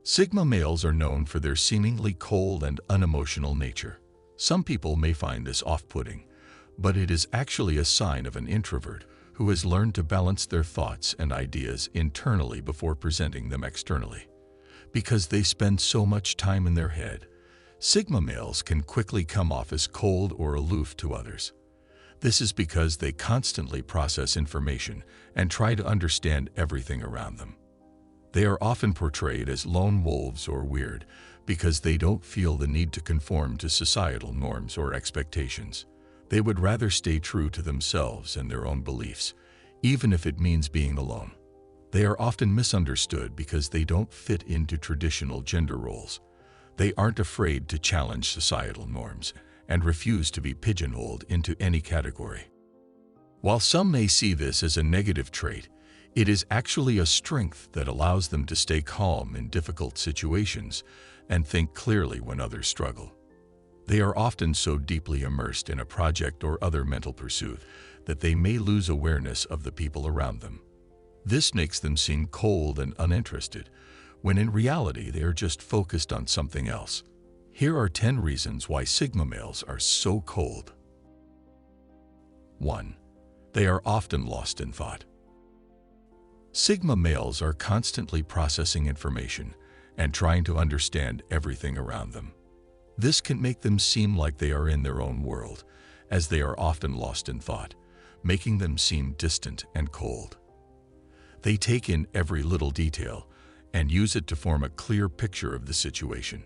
Sigma males are known for their seemingly cold and unemotional nature. Some people may find this off-putting, but it is actually a sign of an introvert who has learned to balance their thoughts and ideas internally before presenting them externally. Because they spend so much time in their head, Sigma males can quickly come off as cold or aloof to others. This is because they constantly process information and try to understand everything around them. They are often portrayed as lone wolves or weird because they don't feel the need to conform to societal norms or expectations. They would rather stay true to themselves and their own beliefs, even if it means being alone. They are often misunderstood because they don't fit into traditional gender roles. They aren't afraid to challenge societal norms and refuse to be pigeonholed into any category. While some may see this as a negative trait, it is actually a strength that allows them to stay calm in difficult situations and think clearly when others struggle. They are often so deeply immersed in a project or other mental pursuit that they may lose awareness of the people around them. This makes them seem cold and uninterested, when in reality they are just focused on something else. Here are 10 reasons why Sigma males are so cold. 1. They are often lost in thought. Sigma males are constantly processing information and trying to understand everything around them. This can make them seem like they are in their own world, as they are often lost in thought, making them seem distant and cold. They take in every little detail and use it to form a clear picture of the situation.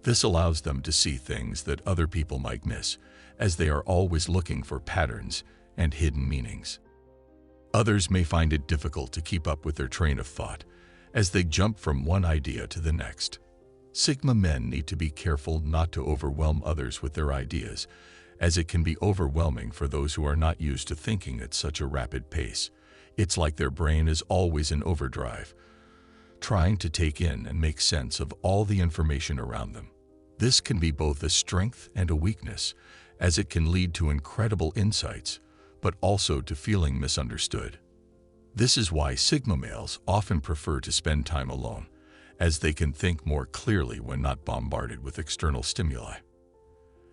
This allows them to see things that other people might miss, as they are always looking for patterns and hidden meanings. Others may find it difficult to keep up with their train of thought, as they jump from one idea to the next. Sigma men need to be careful not to overwhelm others with their ideas, as it can be overwhelming for those who are not used to thinking at such a rapid pace. It's like their brain is always in overdrive, trying to take in and make sense of all the information around them. This can be both a strength and a weakness, as it can lead to incredible insights, but also to feeling misunderstood. This is why Sigma males often prefer to spend time alone, as they can think more clearly when not bombarded with external stimuli.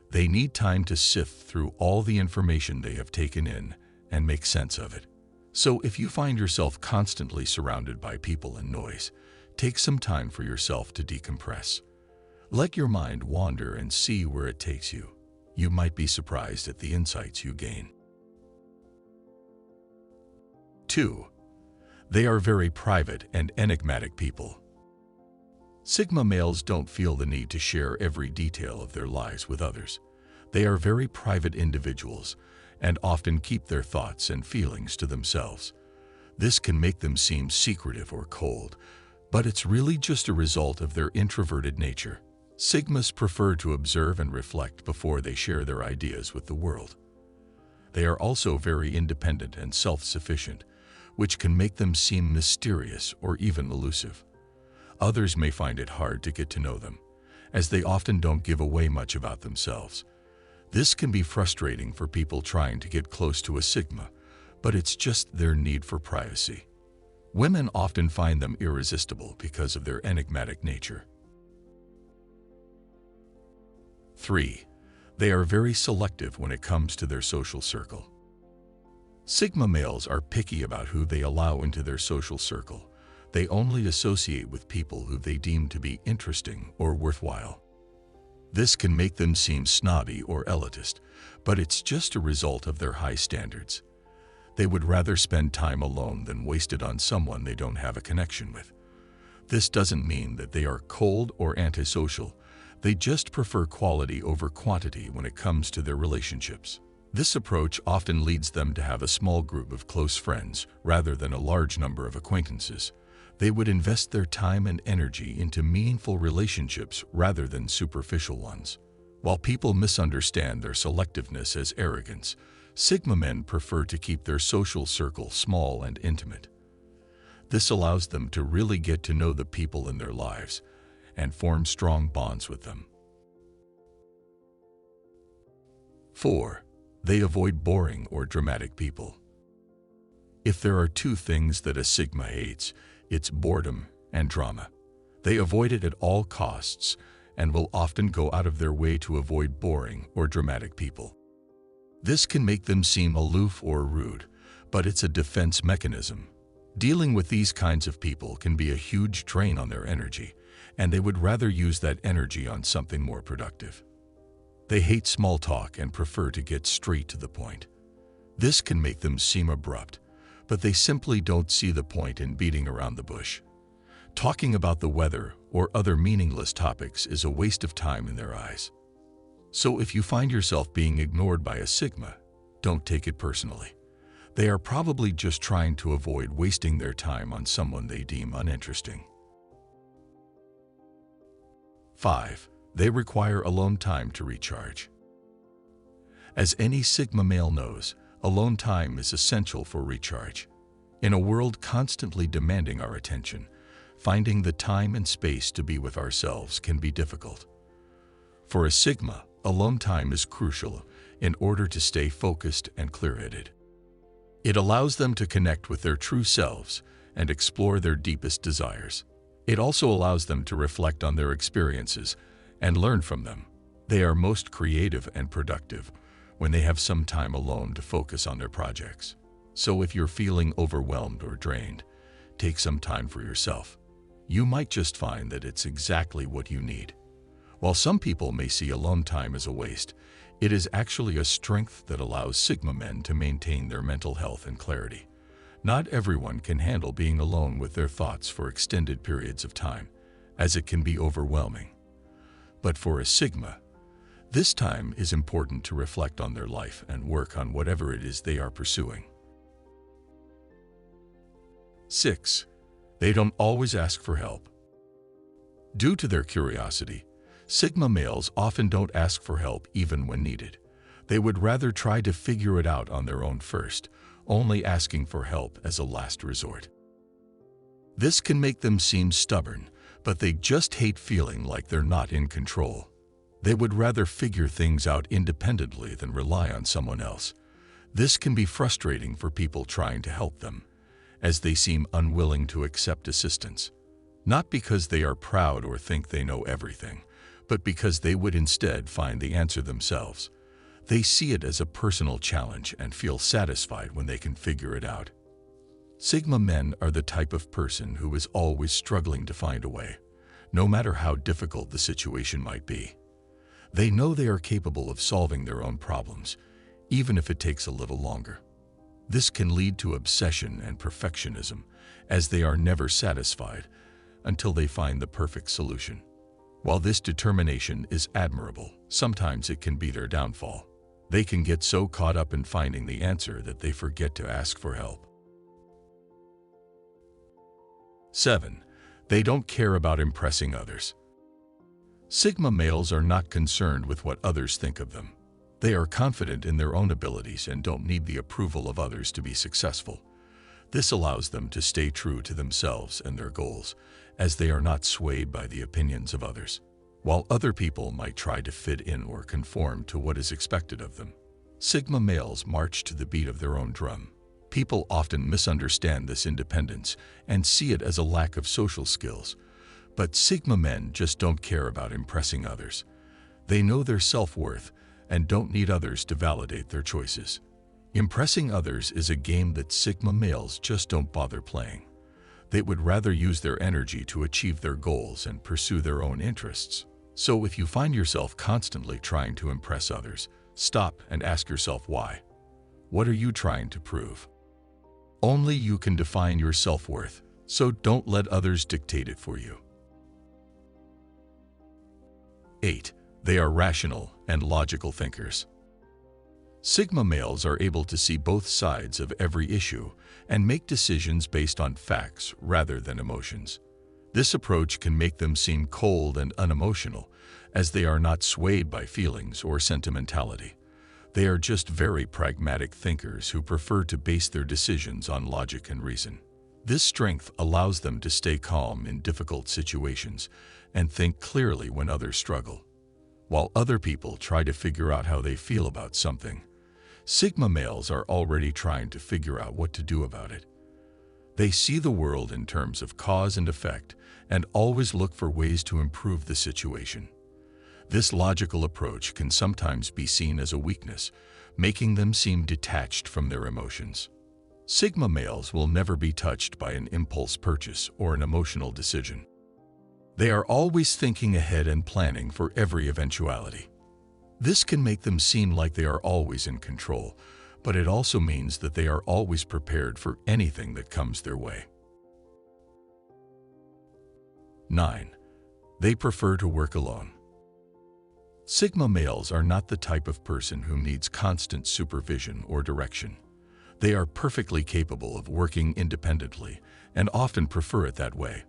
They need time to sift through all the information they have taken in and make sense of it. So if you find yourself constantly surrounded by people and noise, take some time for yourself to decompress. Let your mind wander and see where it takes you. You might be surprised at the insights you gain. 2. They are very private and enigmatic people. Sigma males don't feel the need to share every detail of their lives with others. They are very private individuals and often keep their thoughts and feelings to themselves. This can make them seem secretive or cold, but it's really just a result of their introverted nature. Sigmas prefer to observe and reflect before they share their ideas with the world. They are also very independent and self-sufficient, which can make them seem mysterious or even elusive. Others may find it hard to get to know them, as they often don't give away much about themselves. This can be frustrating for people trying to get close to a Sigma, but it's just their need for privacy. Women often find them irresistible because of their enigmatic nature. 3. They are very selective when it comes to their social circle. Sigma males are picky about who they allow into their social circle. They only associate with people who they deem to be interesting or worthwhile. This can make them seem snobby or elitist, but it's just a result of their high standards. They would rather spend time alone than waste it on someone they don't have a connection with. This doesn't mean that they are cold or antisocial. They just prefer quality over quantity when it comes to their relationships. This approach often leads them to have a small group of close friends rather than a large number of acquaintances. They would invest their time and energy into meaningful relationships rather than superficial ones. While people misunderstand their selectiveness as arrogance, Sigma men prefer to keep their social circle small and intimate. This allows them to really get to know the people in their lives and form strong bonds with them. 4. They avoid boring or dramatic people. If there are two things that a Sigma hates, it's boredom and drama. They avoid it at all costs and will often go out of their way to avoid boring or dramatic people. This can make them seem aloof or rude, but it's a defense mechanism. Dealing with these kinds of people can be a huge drain on their energy, and they would rather use that energy on something more productive. They hate small talk and prefer to get straight to the point. This can make them seem abrupt, but they simply don't see the point in beating around the bush. Talking about the weather or other meaningless topics is a waste of time in their eyes. So if you find yourself being ignored by a Sigma, don't take it personally. They are probably just trying to avoid wasting their time on someone they deem uninteresting. 5. They require alone time to recharge. As any Sigma male knows, alone time is essential for recharge. In a world constantly demanding our attention, finding the time and space to be with ourselves can be difficult. For a Sigma, alone time is crucial in order to stay focused and clear-headed. It allows them to connect with their true selves and explore their deepest desires. It also allows them to reflect on their experiences and learn from them. They are most creative and productive when they have some time alone to focus on their projects. So if you're feeling overwhelmed or drained, take some time for yourself. You might just find that it's exactly what you need. While some people may see alone time as a waste, it is actually a strength that allows Sigma men to maintain their mental health and clarity. Not everyone can handle being alone with their thoughts for extended periods of time, as it can be overwhelming. But for a Sigma, this time is important to reflect on their life and work on whatever it is they are pursuing. 6. They don't always ask for help. Due to their curiosity, Sigma males often don't ask for help even when needed. They would rather try to figure it out on their own first, only asking for help as a last resort. This can make them seem stubborn, but they just hate feeling like they're not in control. They would rather figure things out independently than rely on someone else. This can be frustrating for people trying to help them, as they seem unwilling to accept assistance. Not because they are proud or think they know everything, but because they would instead find the answer themselves. They see it as a personal challenge and feel satisfied when they can figure it out. Sigma men are the type of person who is always struggling to find a way, no matter how difficult the situation might be. They know they are capable of solving their own problems, even if it takes a little longer. This can lead to obsession and perfectionism, as they are never satisfied until they find the perfect solution. While this determination is admirable, sometimes it can be their downfall. They can get so caught up in finding the answer that they forget to ask for help. 7. They don't care about impressing others. Sigma males are not concerned with what others think of them. They are confident in their own abilities and don't need the approval of others to be successful. This allows them to stay true to themselves and their goals, as they are not swayed by the opinions of others. While other people might try to fit in or conform to what is expected of them, Sigma males march to the beat of their own drum. People often misunderstand this independence and see it as a lack of social skills. But Sigma men just don't care about impressing others. They know their self-worth and don't need others to validate their choices. Impressing others is a game that Sigma males just don't bother playing. They would rather use their energy to achieve their goals and pursue their own interests. So if you find yourself constantly trying to impress others, stop and ask yourself why. What are you trying to prove? Only you can define your self-worth, so don't let others dictate it for you. 8. They are rational and logical thinkers. Sigma males are able to see both sides of every issue and make decisions based on facts rather than emotions. This approach can make them seem cold and unemotional, as they are not swayed by feelings or sentimentality. They are just very pragmatic thinkers who prefer to base their decisions on logic and reason. This strength allows them to stay calm in difficult situations and think clearly when others struggle. While other people try to figure out how they feel about something, Sigma males are already trying to figure out what to do about it. They see the world in terms of cause and effect and always look for ways to improve the situation. This logical approach can sometimes be seen as a weakness, making them seem detached from their emotions. Sigma males will never be touched by an impulse purchase or an emotional decision. They are always thinking ahead and planning for every eventuality. This can make them seem like they are always in control, but it also means that they are always prepared for anything that comes their way. 9. They prefer to work alone. Sigma males are not the type of person who needs constant supervision or direction. They are perfectly capable of working independently and often prefer it that way.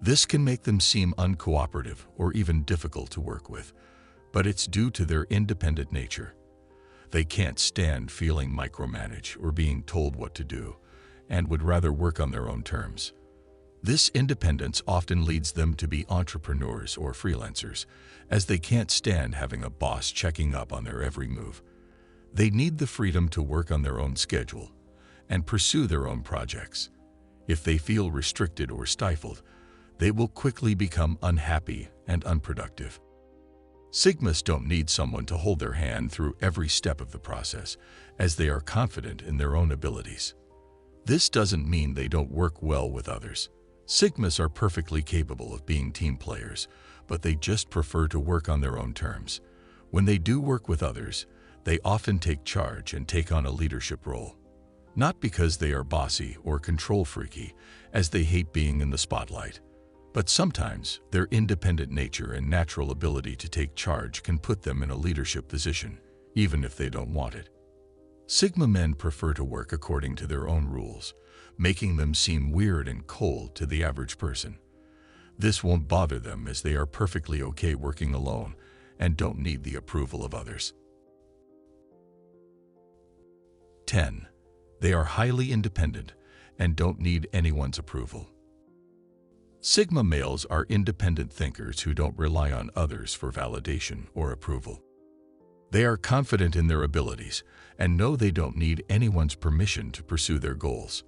This can make them seem uncooperative or even difficult to work with, but it's due to their independent nature. They can't stand feeling micromanaged or being told what to do, and would rather work on their own terms. This independence often leads them to be entrepreneurs or freelancers, as they can't stand having a boss checking up on their every move. They need the freedom to work on their own schedule and pursue their own projects. If they feel restricted or stifled, they will quickly become unhappy and unproductive. Sigmas don't need someone to hold their hand through every step of the process, as they are confident in their own abilities. This doesn't mean they don't work well with others. Sigmas are perfectly capable of being team players, but they just prefer to work on their own terms. When they do work with others, they often take charge and take on a leadership role. Not because they are bossy or control-freaky, as they hate being in the spotlight, but sometimes their independent nature and natural ability to take charge can put them in a leadership position, even if they don't want it. Sigma men prefer to work according to their own rules, making them seem weird and cold to the average person. This won't bother them, as they are perfectly okay working alone and don't need the approval of others. 10. They are highly independent and don't need anyone's approval. Sigma males are independent thinkers who don't rely on others for validation or approval. They are confident in their abilities and know they don't need anyone's permission to pursue their goals.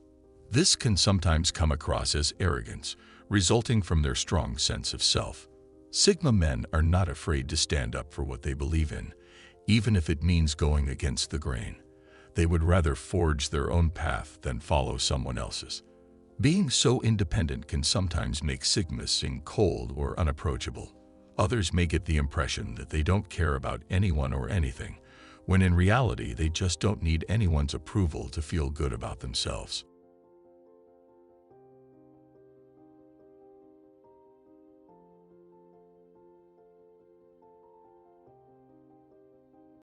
This can sometimes come across as arrogance, resulting from their strong sense of self. Sigma men are not afraid to stand up for what they believe in, even if it means going against the grain. They would rather forge their own path than follow someone else's. Being so independent can sometimes make Sigmas seem cold or unapproachable. Others may get the impression that they don't care about anyone or anything, when in reality they just don't need anyone's approval to feel good about themselves.